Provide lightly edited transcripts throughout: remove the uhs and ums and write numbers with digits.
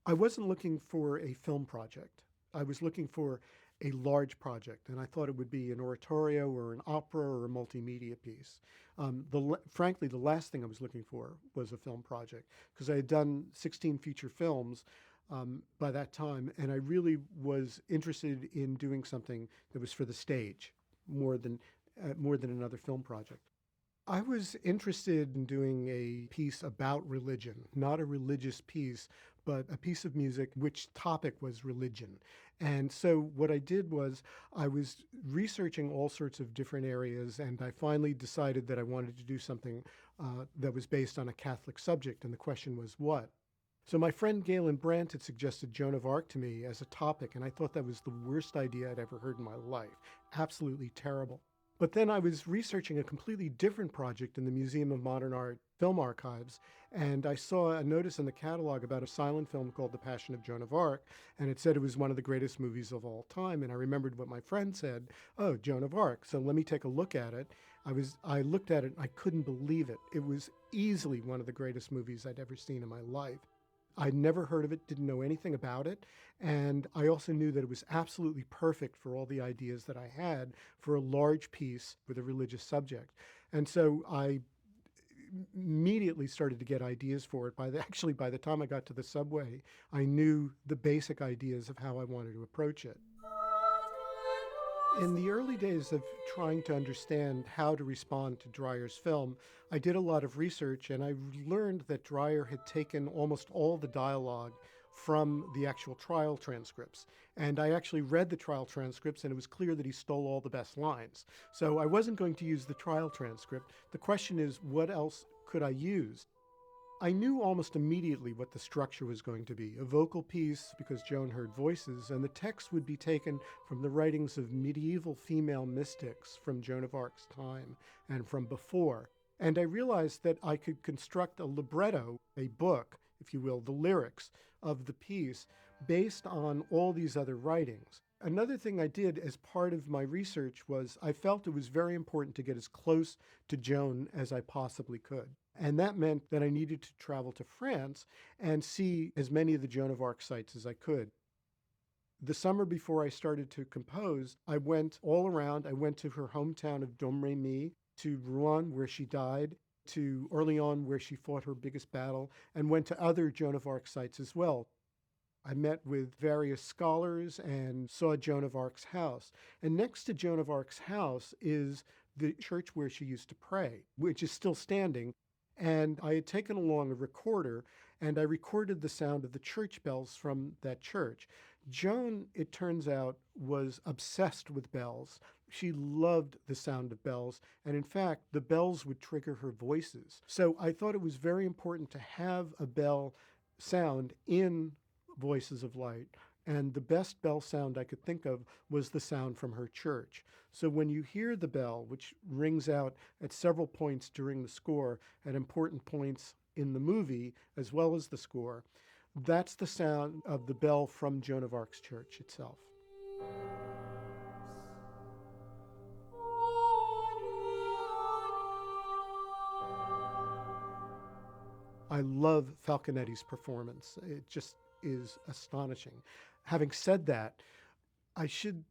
I wasn't looking for a film project. I was looking for a large project, and I thought it would be an oratorio or an opera or a multimedia piece. Frankly, the last thing I was looking for was a film project because I had done 16 feature films by that time, and I really was interested in doing something that was for the stage more than more than another film project. I was interested in doing a piece about religion, not a religious piece, but a piece of music which topic was religion. And so what I did was I was researching all sorts of different areas, and I finally decided that I wanted to do something that was based on a Catholic subject. And the question was what? So my friend Galen Brandt had suggested Joan of Arc to me as a topic, and I thought that was the worst idea I'd ever heard in my life. Absolutely terrible. But then I was researching a completely different project in the Museum of Modern Art Film Archives, and I saw a notice in the catalog about a silent film called The Passion of Joan of Arc, and it said it was one of the greatest movies of all time. And I remembered what my friend said, "Oh, Joan of Arc. So let me take a look at it." I looked at it and I couldn't believe it. It was easily one of the greatest movies I'd ever seen in my life. I'd never heard of it, didn't know anything about it. And I also knew that it was absolutely perfect for all the ideas that I had for a large piece with a religious subject. And so I immediately started to get ideas for it. Actually, by the time I got to the subway, I knew the basic ideas of how I wanted to approach it. In the early days of trying to understand how to respond to Dreyer's film, I did a lot of research and I learned that Dreyer had taken almost all the dialogue from the actual trial transcripts. And I actually read the trial transcripts and it was clear that he stole all the best lines. So I wasn't going to use the trial transcript. The question is, what else could I use? I knew almost immediately what the structure was going to be, a vocal piece because Joan heard voices, and the text would be taken from the writings of medieval female mystics from Joan of Arc's time and from before. And I realized that I could construct a libretto, a book, if you will, the lyrics of the piece based on all these other writings. Another thing I did as part of my research was I felt it was very important to get as close to Joan as I possibly could. And that meant that I needed to travel to France and see as many of the Joan of Arc sites as I could. The summer before I started to compose, I went all around. I went to her hometown of Domremy, to Rouen, where she died, to Orléans, where she fought her biggest battle, and went to other Joan of Arc sites as well. I met with various scholars and saw Joan of Arc's house. And next to Joan of Arc's house is the church where she used to pray, which is still standing. And I had taken along a recorder and I recorded the sound of the church bells from that church. Joan, it turns out, was obsessed with bells. She loved the sound of bells. And in fact, the bells would trigger her voices. So I thought it was very important to have a bell sound in Voices of Light. And the best bell sound I could think of was the sound from her church. So when you hear the bell, which rings out at several points during the score, at important points in the movie, as well as the score, that's the sound of the bell from Joan of Arc's church itself. I love Falconetti's performance. It just is astonishing. Having said that, I should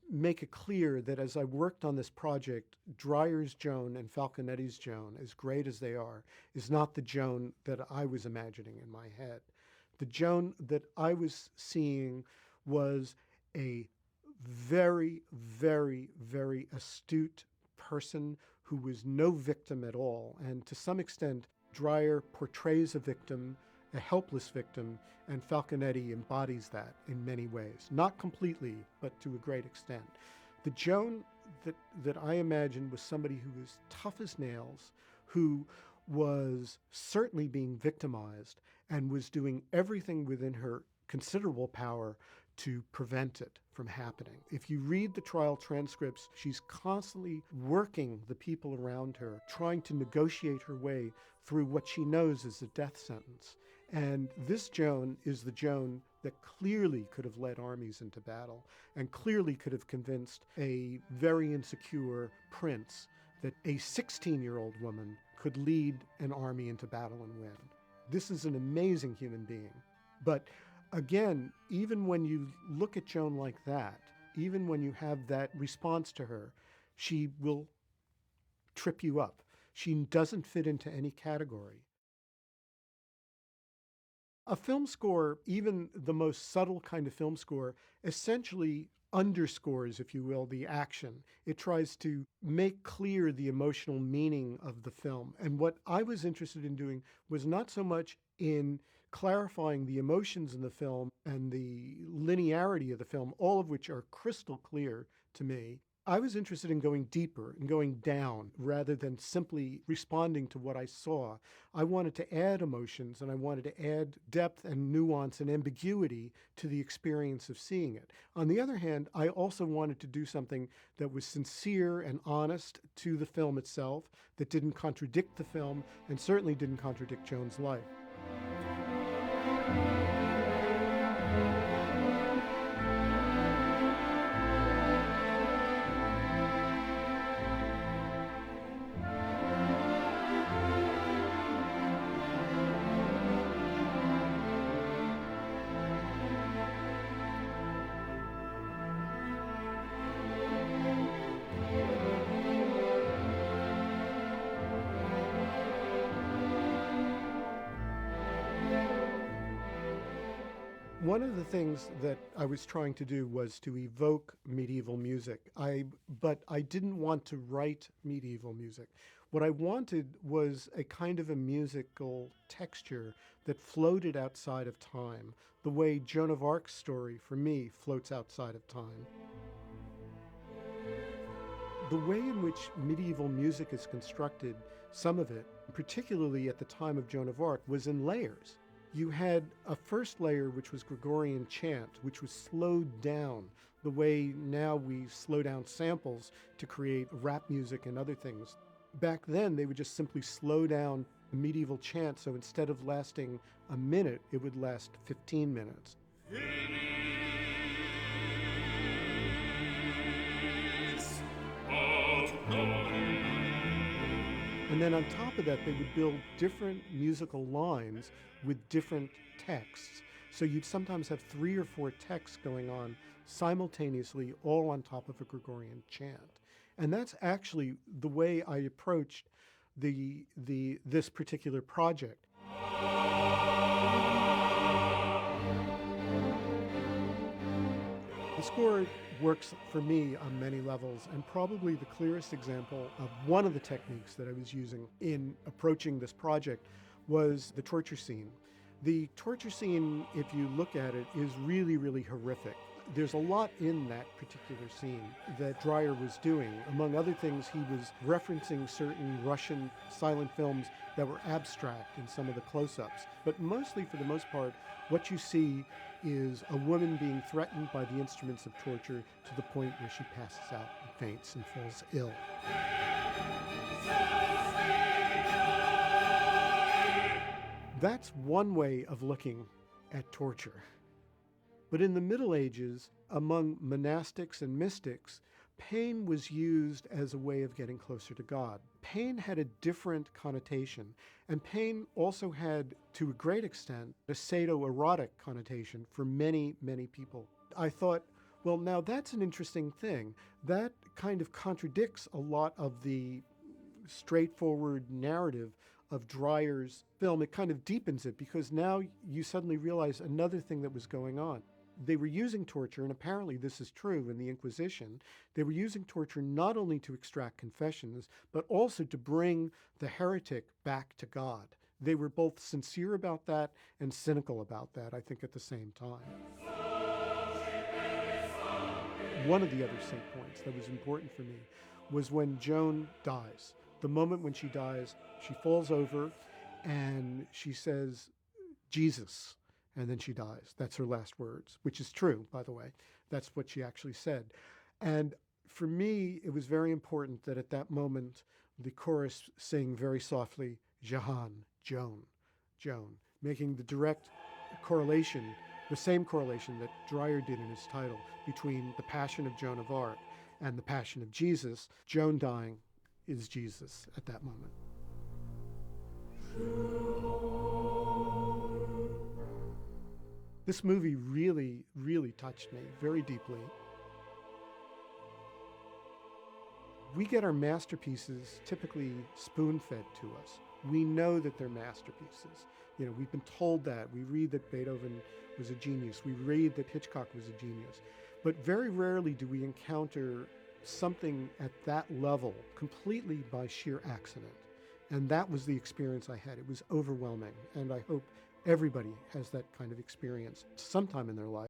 make it clear that as I worked on this project, Dreyer's Joan and Falconetti's Joan, as great as they are, is not the Joan that I was imagining in my head. The Joan that I was seeing was a very, very, very astute person who was no victim at all. And to some extent, Dreyer portrays a victim, a helpless victim, and Falconetti embodies that in many ways. Not completely, but to a great extent. The Joan that I imagined was somebody who was tough as nails, who was certainly being victimized and was doing everything within her considerable power to prevent it from happening. If you read the trial transcripts, she's constantly working the people around her, trying to negotiate her way through what she knows is a death sentence. And this Joan is the Joan that clearly could have led armies into battle and clearly could have convinced a very insecure prince that a 16-year-old woman could lead an army into battle and win. This is an amazing human being. But again, even when you look at Joan like that, even when you have that response to her, she will trip you up. She doesn't fit into any category. A film score, even the most subtle kind of film score, essentially underscores, if you will, the action. It tries to make clear the emotional meaning of the film. And what I was interested in doing was not so much in clarifying the emotions in the film and the linearity of the film, all of which are crystal clear to me. I was interested in going deeper and going down rather than simply responding to what I saw. I wanted to add emotions and I wanted to add depth and nuance and ambiguity to the experience of seeing it. On the other hand, I also wanted to do something that was sincere and honest to the film itself, that didn't contradict the film and certainly didn't contradict Joan's life. One of the things that I was trying to do was to evoke medieval music. But I didn't want to write medieval music. What I wanted was a kind of a musical texture that floated outside of time, the way Joan of Arc's story, for me, floats outside of time. The way in which medieval music is constructed, some of it, particularly at the time of Joan of Arc, was in layers. You had a first layer, which was Gregorian chant, which was slowed down the way now we slow down samples to create rap music and other things. Back then, they would just simply slow down medieval chant, so instead of lasting a minute, it would last 15 minutes. And then on top of that, they would build different musical lines with different texts. So you'd sometimes have 3 or 4 texts going on simultaneously, all on top of a Gregorian chant. And that's actually the way I approached this particular project. The score works for me on many levels, and probably the clearest example of one of the techniques that I was using in approaching this project was the torture scene. The torture scene, if you look at it, is really, really horrific. There's a lot in that particular scene that Dreyer was doing. Among other things, he was referencing certain Russian silent films that were abstract in some of the close-ups. But mostly, for the most part, what you see is a woman being threatened by the instruments of torture to the point where she passes out and faints and falls ill. That's one way of looking at torture. But in the Middle Ages, among monastics and mystics, pain was used as a way of getting closer to God. Pain had a different connotation, and pain also had, to a great extent, a sadoerotic connotation for many, many people. I thought, well, now that's an interesting thing. That kind of contradicts a lot of the straightforward narrative of Dreyer's film. It kind of deepens it because now you suddenly realize another thing that was going on. They were using torture, and apparently this is true in the Inquisition. They were using torture not only to extract confessions, but also to bring the heretic back to God. They were both sincere about that and cynical about that, I think, at the same time. One of the other sync points that was important for me was when Joan dies. The moment when she dies, she falls over and she says, Jesus. And then she dies. That's her last words, which is true, by the way. That's what she actually said. And for me, it was very important that at that moment, the chorus sing very softly, Jahan, Joan, Joan, making the direct correlation, the same correlation that Dreyer did in his title, between the Passion of Joan of Arc and the Passion of Jesus. Joan dying is Jesus at that moment. This movie really, really touched me very deeply. We get our masterpieces typically spoon-fed to us. We know that they're masterpieces. We've been told that. We read that Beethoven was a genius. We read that Hitchcock was a genius. But very rarely do we encounter something at that level completely by sheer accident. And that was the experience I had. It was overwhelming. And I hope everybody has that kind of experience sometime in their life.